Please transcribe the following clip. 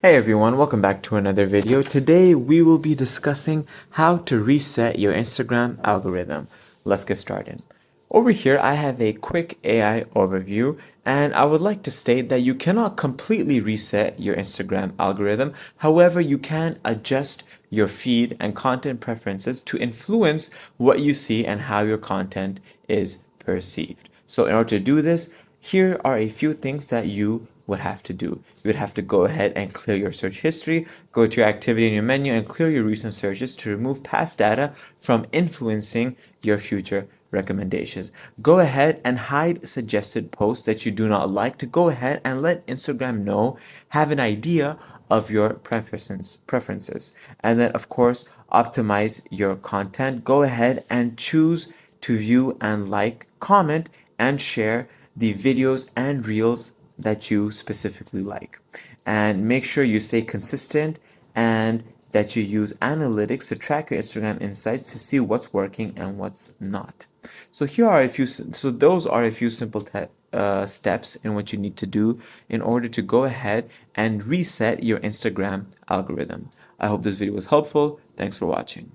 Hey everyone, welcome back to another video. Today we will be discussing how to reset your Instagram algorithm. Let's get started. Over here I have a quick AI overview and I would like to state that you cannot completely reset your Instagram algorithm. However, you can adjust your feed and content preferences to influence what you see and how your content is perceived. So in order to do this, here are a few things that you would have to do. You would have to go ahead and clear your search history, go to your activity in your menu and clear your recent searches to remove past data from influencing your future recommendations. Go ahead and hide suggested posts that you do not like to go ahead and let Instagram know, have an idea of your preferences. And then of course, optimize your content. Go ahead and choose to view and like, comment, and share the videos and reels that you specifically like. And make sure you stay consistent and that you use analytics to track your Instagram insights to see what's working and what's not. So those are a few simple steps in what you need to do in order to go ahead and reset your Instagram algorithm. I hope this video was helpful. Thanks for watching.